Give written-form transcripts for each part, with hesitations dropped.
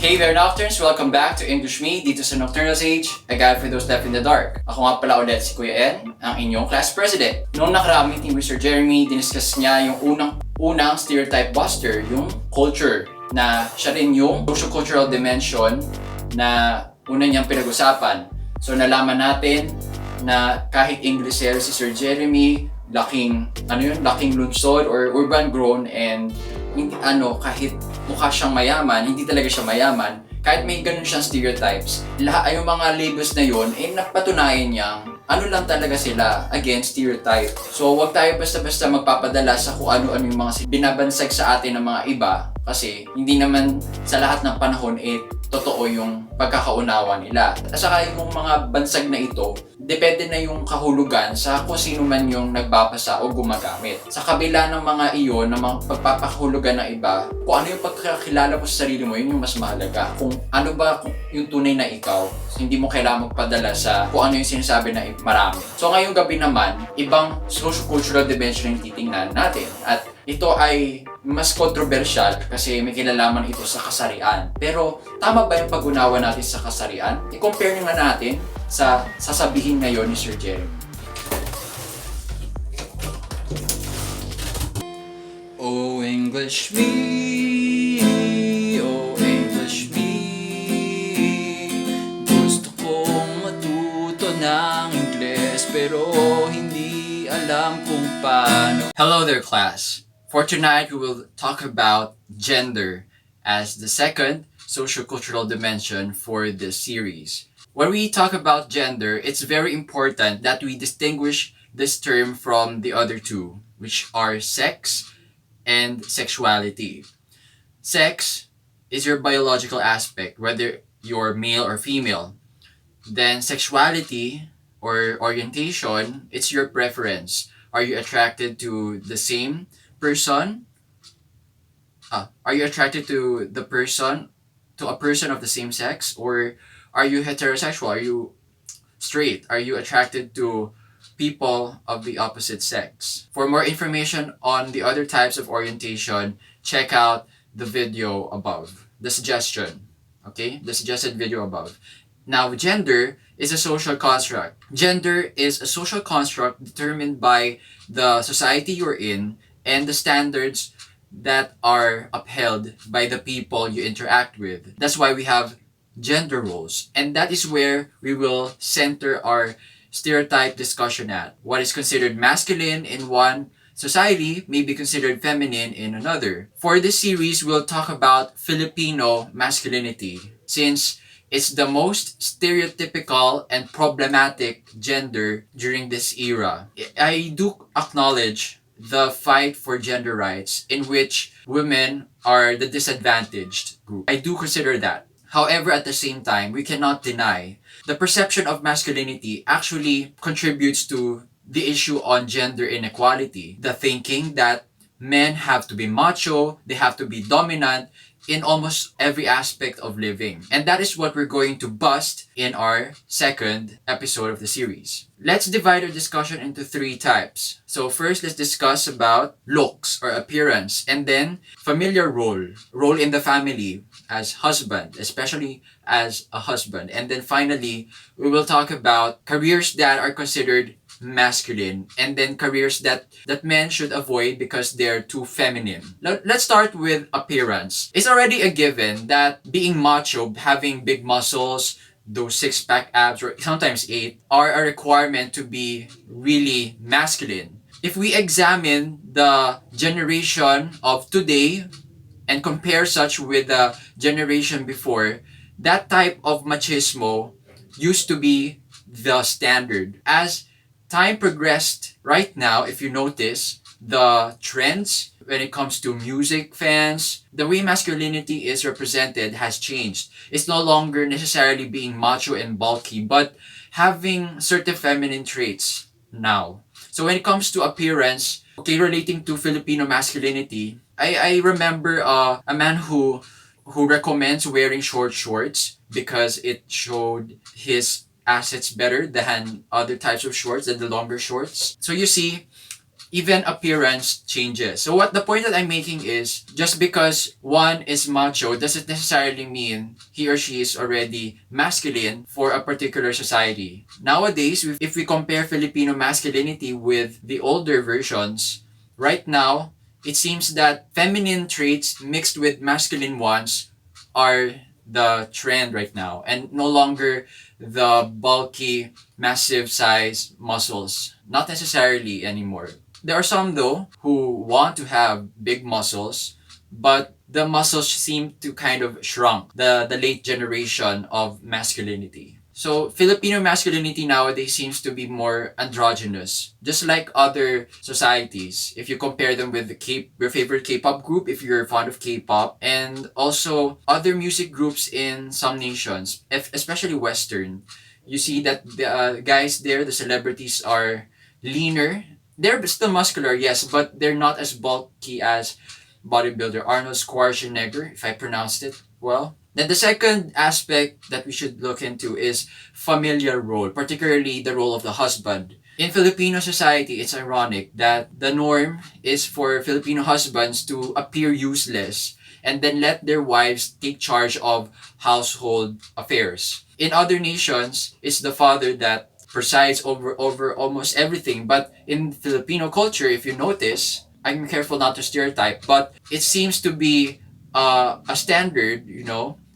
Hey there Nocturnes! Welcome back to English Me dito sa Nocturnal Age, a guide for those left in the dark. Ako nga pala ulit si Kuya N, ang inyong class president. Noong nakaraang meeting with Sir Jeremy, diniscuss niya yung unang stereotype buster, yung culture, na siya rin yung socio-cultural dimension na una niyang pinag-usapan. So nalaman natin na kahit Inglesero si Sir Jeremy, laking lungsod or urban grown, and kahit mukha siyang mayaman, hindi talaga siya mayaman, kahit may ganun siyang stereotypes, lahat yung mga labels na yun, napatunayan niyang ano lang talaga sila, again, stereotype. So wag tayo basta-basta magpapadala sa kung ano-ano yung mga binabansag sa atin ng mga iba, kasi hindi naman sa lahat ng panahon totoo yung pagkakaunawa nila. At saka yung mga bansag na ito, depende na yung kahulugan sa kung sino man yung nagbabasa o gumagamit. Sa kabila ng mga iyon, ng mga pagpapahulugan ng iba, kung ano yung pagkakilala mo sa sarili mo, yun yung mas mahalaga. Kung ano ba yung tunay na ikaw, hindi mo kailangan magpadala sa kung ano yung sinasabi na marami. So ngayong gabi naman, ibang socio-cultural dimension yung titingnan natin. At ito ay mas controversial kasi may kinalaman ito sa kasarian. Pero tama ba yung pag-unawa natin sa kasarian? I-compare nyo nga natin sa sasabihin ngayon ni Sir Jeremy. Oh English me, oh English me, gusto kong matuto ng Ingles pero hindi alam kung paano. Hello there class! For tonight, we will talk about gender as the second socio-cultural dimension for this series. When we talk about gender, it's very important that we distinguish this term from the other two, which are sex and sexuality. Sex is your biological aspect, whether you're male or female. Then sexuality or orientation, it's your preference. Are you attracted to the same person? Are you attracted to a person of the same sex, or are you heterosexual? Are you straight? Are you attracted to people of the opposite sex? For more information on the other types of orientation, check out the video above, the suggested video above. Now, gender is a social construct. Gender is a social construct determined by the society you're in and the standards that are upheld by the people you interact with. That's why we have gender roles. And that is where we will center our stereotype discussion at. What is considered masculine in one society may be considered feminine in another. For this series, we'll talk about Filipino masculinity, since it's the most stereotypical and problematic gender during this era. I do acknowledge the fight for gender rights in which women are the disadvantaged group. I do consider that. However, at the same time, we cannot deny the perception of masculinity actually contributes to the issue on gender inequality. The thinking that men have to be macho, they have to be dominant in almost every aspect of living. And that is what we're going to bust in our second episode of the series. Let's divide our discussion into three types. So first, let's discuss about looks or appearance, and then familiar role in the family as husband, especially as a husband. And then finally, we will talk about careers that are considered masculine, and then careers that men should avoid because they're too feminine. Let's start with appearance. It's already a given that being macho, having big muscles, those six-pack abs, or sometimes 8, are a requirement to be really masculine. If we examine the generation of today and compare such with the generation before, that type of machismo used to be the standard. As time progressed, right now, if you notice, the trends when it comes to music fans, the way masculinity is represented has changed. It's no longer necessarily being macho and bulky, but having certain feminine traits now. So when it comes to appearance, relating to Filipino masculinity, I remember a man who recommends wearing short shorts because it showed his assets better than other types of shorts, than the longer shorts. So you see, even appearance changes. So what the point that I'm making is, just because one is macho doesn't necessarily mean he or she is already masculine for a particular society. Nowadays, if we compare Filipino masculinity with the older versions, right now, it seems that feminine traits mixed with masculine ones are the trend right now, and no longer the bulky, massive size muscles. Not necessarily anymore. There are some though who want to have big muscles, but the muscles seem to kind of shrunk, the late generation of masculinity. So Filipino masculinity nowadays seems to be more androgynous, just like other societies. If you compare them with your favorite K-pop group, if you're fond of K-pop, and also other music groups in some nations, especially Western, you see that the guys there, the celebrities, are leaner. They're still muscular, yes, but they're not as bulky as bodybuilder Arnold Schwarzenegger, if I pronounced it well. Then the second aspect that we should look into is familiar role, particularly the role of the husband. In Filipino society, it's ironic that the norm is for Filipino husbands to appear useless and then let their wives take charge of household affairs. In other nations, it's the father that presides over almost everything. But in Filipino culture, if you notice, I'm careful not to stereotype, but it seems to be a standard,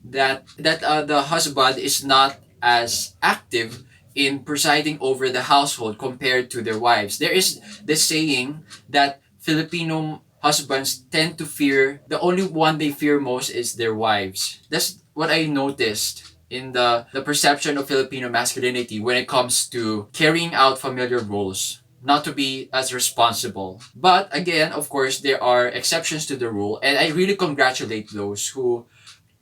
that the husband is not as active in presiding over the household compared to their wives. There is this saying that Filipino husbands tend to fear, the only one they fear most is their wives. That's what I noticed in the perception of Filipino masculinity when it comes to carrying out familiar roles, not to be as responsible. But again, of course, there are exceptions to the rule, and I really congratulate those who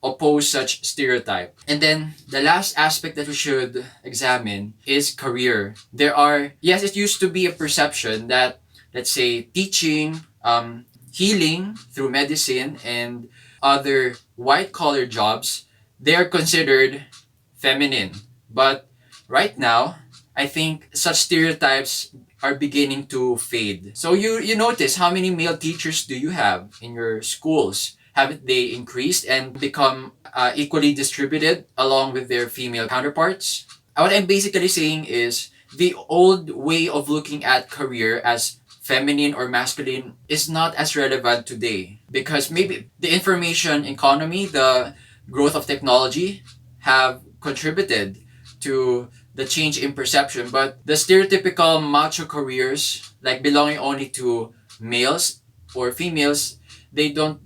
oppose such stereotype. And then the last aspect that we should examine is career. Yes, it used to be a perception that, let's say, teaching, healing through medicine, and other white collar jobs, they're considered feminine. But right now, I think such stereotypes are beginning to fade. So you notice how many male teachers do you have in your schools? Have they increased and become equally distributed along with their female counterparts? What I'm basically saying is the old way of looking at career as feminine or masculine is not as relevant today, because maybe the information economy, the growth of technology have contributed to the change in perception, but the stereotypical macho careers, like belonging only to males or females, they're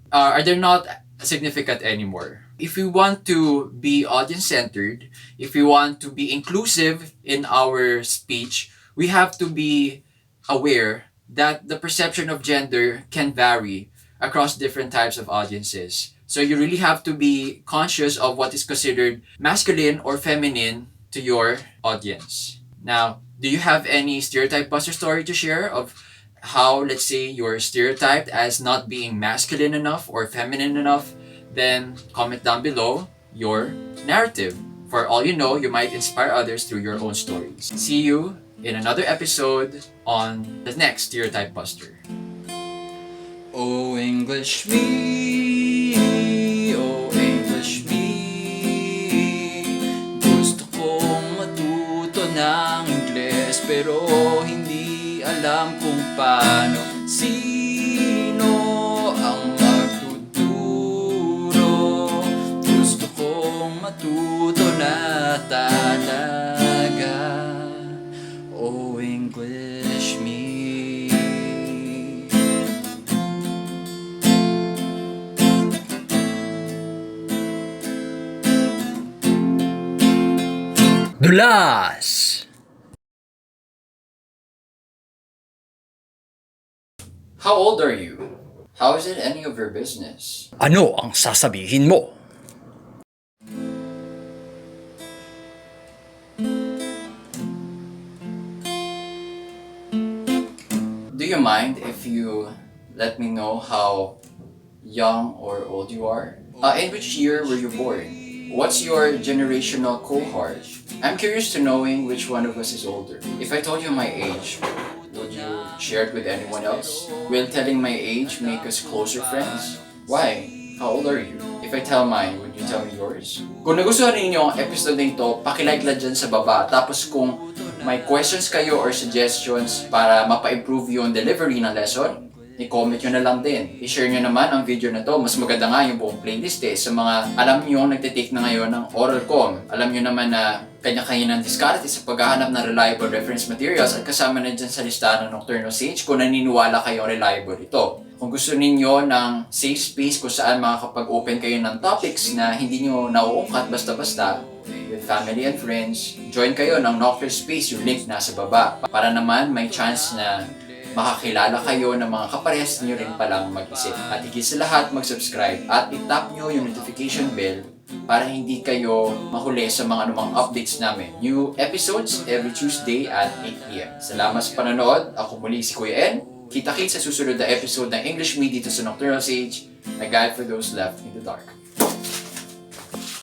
not significant anymore. If we want to be audience centered, if we want to be inclusive in our speech, we have to be aware that the perception of gender can vary across different types of audiences. So you really have to be conscious of what is considered masculine or feminine to your audience. Now, do you have any stereotype buster story to share of how, let's say, you're stereotyped as not being masculine enough or feminine enough? Then comment down below your narrative. For all you know, you might inspire others through your own stories. See you in another episode on the next Stereotype Buster. Oh, English me, oh, English me. Gusto kong matuto ng Ingles, pero hindi alam kung paano. Sino ang magtuturo? Gusto kong matuto na talaga. Oh, English me. Dulas! How old are you? How is it any of your business? Ano ang sasabihin mo? Do you mind if you let me know how young or old you are? In which year were you born? What's your generational cohort? I'm curious to knowing which one of us is older. If I told you my age, would you share it with anyone else? Will telling my age make us closer friends? Why? How old are you? If I tell mine, would you tell me yours? Kung nagustuhan ninyo ang episode nito, pakilike lang dyan sa baba. Tapos kung may questions kayo or suggestions para mapa-improve yung delivery ng lesson, i-comment nyo na lang din. I-share nyo naman ang video na to. Mas maganda nga yung buong playlist sa mga alam nyo nagtitake na ngayon ng oral com. Alam nyo naman na kanya-kanya ng diskarte sa paghahanap ng reliable reference materials at kasama na dyan sa listahan ng Nocturnal Sage kung naniniwala kayong reliable ito. Kung gusto ninyo ng safe space kung saan makakapag-open kayo ng topics na hindi nyo nauungkat basta-basta with family and friends, join kayo ng Nocturnal Space, yung link nasa baba. Para naman may chance na makakilala kayo ng mga kaparehas nyo rin palang mag-isip. At higit sa lahat, mag-subscribe at itap nyo yung notification bell para hindi kayo mahuli sa mga anumang updates namin. New episodes every Tuesday at 8 p.m. Salamat sa panonood. Ako muli si Kuya N. Kita-kits sa susunod na episode ng English Me dito sa Nocturnal Sage, a guide for those left in the dark.